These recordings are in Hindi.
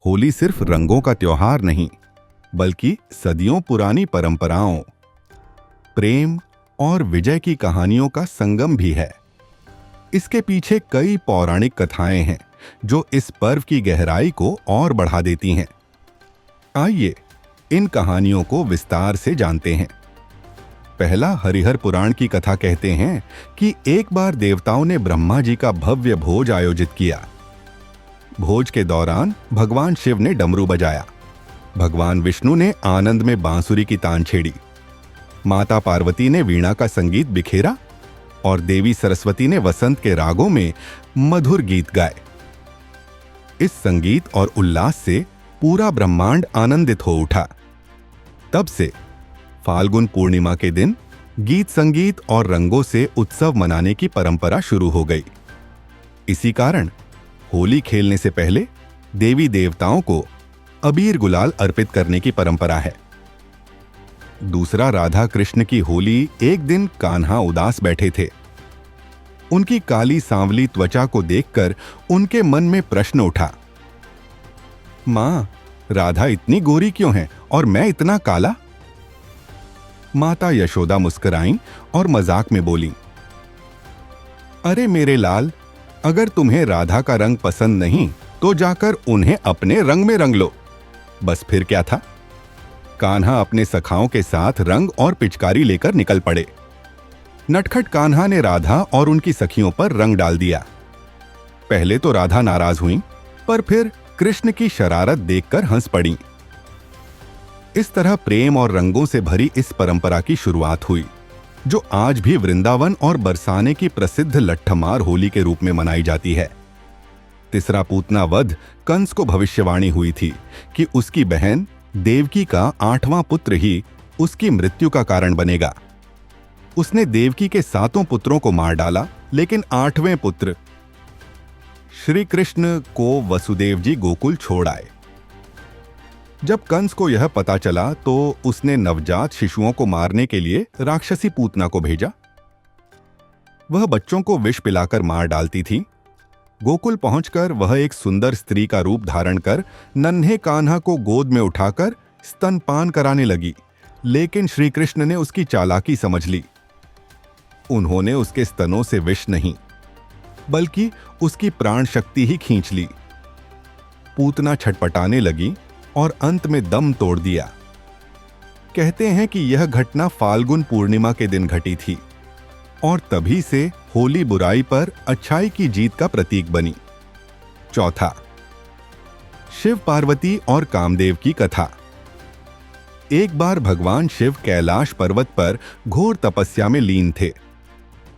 होली सिर्फ रंगों का त्योहार नहीं, बल्कि सदियों पुरानी परंपराओं, प्रेम और विजय की कहानियों का संगम भी है। इसके पीछे कई पौराणिक कथाएं हैं जो इस पर्व की गहराई को और बढ़ा देती हैं। आइए इन कहानियों को विस्तार से जानते हैं। पहला हरिहर पुराण की कथा कहते हैं कि एक बार देवताओं ने ब्रह्मा जी का भव्य भोज आयोजित किया। भोज के दौरान भगवान शिव ने डमरू बजाया, भगवान विष्णु ने आनंद में बांसुरी की तान छेड़ी, माता पार्वती ने वीणा का संगीत बिखेरा और देवी सरस्वती ने वसंत के रागों में मधुर गीत गाए। इस संगीत और उल्लास से पूरा ब्रह्मांड आनंदित हो उठा। तब से फाल्गुन पूर्णिमा के दिन गीत संगीत और रंगों से उत्सव मनाने की परंपरा शुरू हो गई। इसी कारण होली खेलने से पहले देवी देवताओं को अबीर गुलाल अर्पित करने की परंपरा है। दूसरा राधा कृष्ण की होली। एक दिन कान्हा उदास बैठे थे। उनकी काली सांवली त्वचा को देखकर उनके मन में प्रश्न उठा, मां, राधा इतनी गोरी क्यों है और मैं इतना काला? माता यशोदा मुस्कुराईं और मजाक में बोली, अरे मेरे लाल, अगर तुम्हें राधा का रंग पसंद नहीं तो जाकर उन्हें अपने रंग में रंग लो। बस फिर क्या था। कान्हा अपने सखाओं के साथ रंग और पिचकारी लेकर निकल पड़े। नटखट कान्हा ने राधा और उनकी सखियों पर रंग डाल दिया। पहले तो राधा नाराज हुई, पर फिर कृष्ण की शरारत देखकर हंस पड़ी। इस तरह प्रेम और रंगों से भरी इस परंपरा की शुरुआत हुई, जो आज भी वृंदावन और बरसाने की प्रसिद्ध लट्ठमार होली के रूप में मनाई जाती है। तीसरा पूतना वध कंस को भविष्यवाणी हुई थी कि उसकी बहन देवकी का 8वां पुत्र ही उसकी मृत्यु का कारण बनेगा। उसने देवकी के 7 पुत्रों को मार डाला, लेकिन 8वें पुत्र श्री कृष्ण को वसुदेव जी गोकुल छोड़ आए। जब कंस को यह पता चला तो उसने नवजात शिशुओं को मारने के लिए राक्षसी पूतना को भेजा। वह बच्चों को विष पिलाकर मार डालती थी। गोकुल पहुंचकर वह एक सुंदर स्त्री का रूप धारण कर नन्हे कान्हा को गोद में उठाकर स्तनपान कराने लगी, लेकिन श्री कृष्ण ने उसकी चालाकी समझ ली। उन्होंने उसके स्तनों से विष नहीं, बल्कि उसकी प्राण शक्ति ही खींच ली। पूतना छटपटाने लगी और अंत में दम तोड़ दिया। कहते हैं कि यह घटना फाल्गुन पूर्णिमा के दिन घटी थी और तभी से होली बुराई पर अच्छाई की जीत का प्रतीक बनी। चौथा, शिव पार्वती और कामदेव की कथा। एक बार भगवान शिव कैलाश पर्वत पर घोर तपस्या में लीन थे।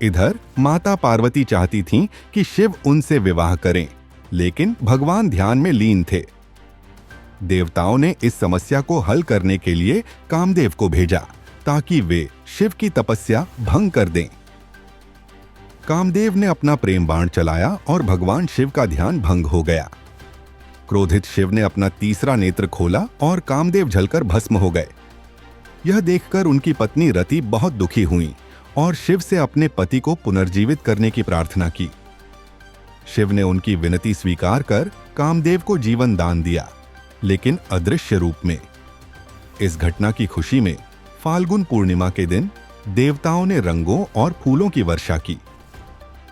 इधर माता पार्वती चाहती थीं कि शिव उनसे विवाह करें, लेकिन भगवान ध्यान में लीन थे। देवताओं ने इस समस्या को हल करने के लिए कामदेव को भेजा ताकि वे शिव की तपस्या भंग कर दें। कामदेव ने अपना प्रेम बाण चलाया और भगवान शिव का ध्यान भंग हो गया। क्रोधित शिव ने अपना तीसरा नेत्र खोला और कामदेव जलकर भस्म हो गए। यह देखकर उनकी पत्नी रति बहुत दुखी हुई और शिव से अपने पति को पुनर्जीवित करने की प्रार्थना की। शिव ने उनकी विनती स्वीकार कर कामदेव को जीवन दान दिया, लेकिन अदृश्य रूप में। इस घटना की खुशी में फाल्गुन पूर्णिमा के दिन देवताओं ने रंगों और फूलों की वर्षा की।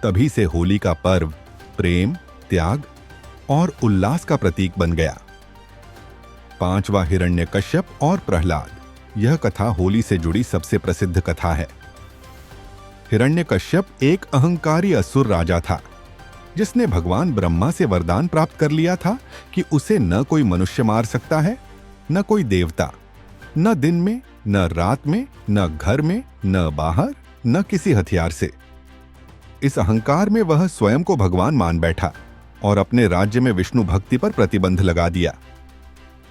तभी से होली का पर्व प्रेम, त्याग और उल्लास का प्रतीक बन गया। 5वां हिरण्यकश्यप और प्रहलाद। यह कथा होली से जुड़ी सबसे प्रसिद्ध कथा है। हिरण्यकश्यप एक अहंकारी असुर राजा था, जिसने भगवान ब्रह्मा से वरदान प्राप्त कर लिया था कि उसे न कोई मनुष्य मार सकता है, न कोई देवता, न दिन में, न रात में, न घर में, न बाहर, न किसी हथियार से। इस अहंकार में वह स्वयं को भगवान मान बैठा और अपने राज्य में विष्णु भक्ति पर प्रतिबंध लगा दिया।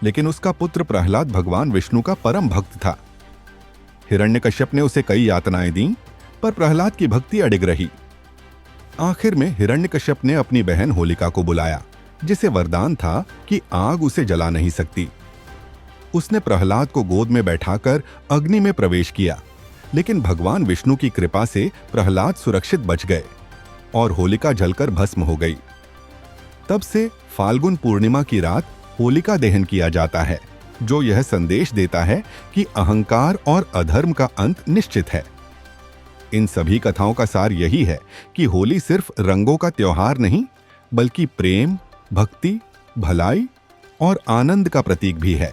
लेकिन उसका पुत्र प्रहलाद भगवान विष्णु का परम भक्त था। हिरण्यकश्यप ने उसे कई यातनाएं दी, पर प्रहलाद की भक्ति अडिग रही। आखिर में हिरण्यकश्यप ने अपनी बहन होलिका को बुलाया, जिसे वरदान था कि आग उसे जला नहीं सकती। उसने प्रहलाद को गोद में बैठाकर अग्नि में प्रवेश किया, लेकिन भगवान विष्णु की कृपा से प्रहलाद सुरक्षित बच गए और होलिका जलकर भस्म हो गई। तब से फाल्गुन पूर्णिमा की रात होलिका दहन किया जाता है, जो यह संदेश देता है कि अहंकार और अधर्म का अंत निश्चित है। इन सभी कथाओं का सार यही है कि होली सिर्फ रंगों का त्योहार नहीं, बल्कि प्रेम, भक्ति, भलाई और आनंद का प्रतीक भी है।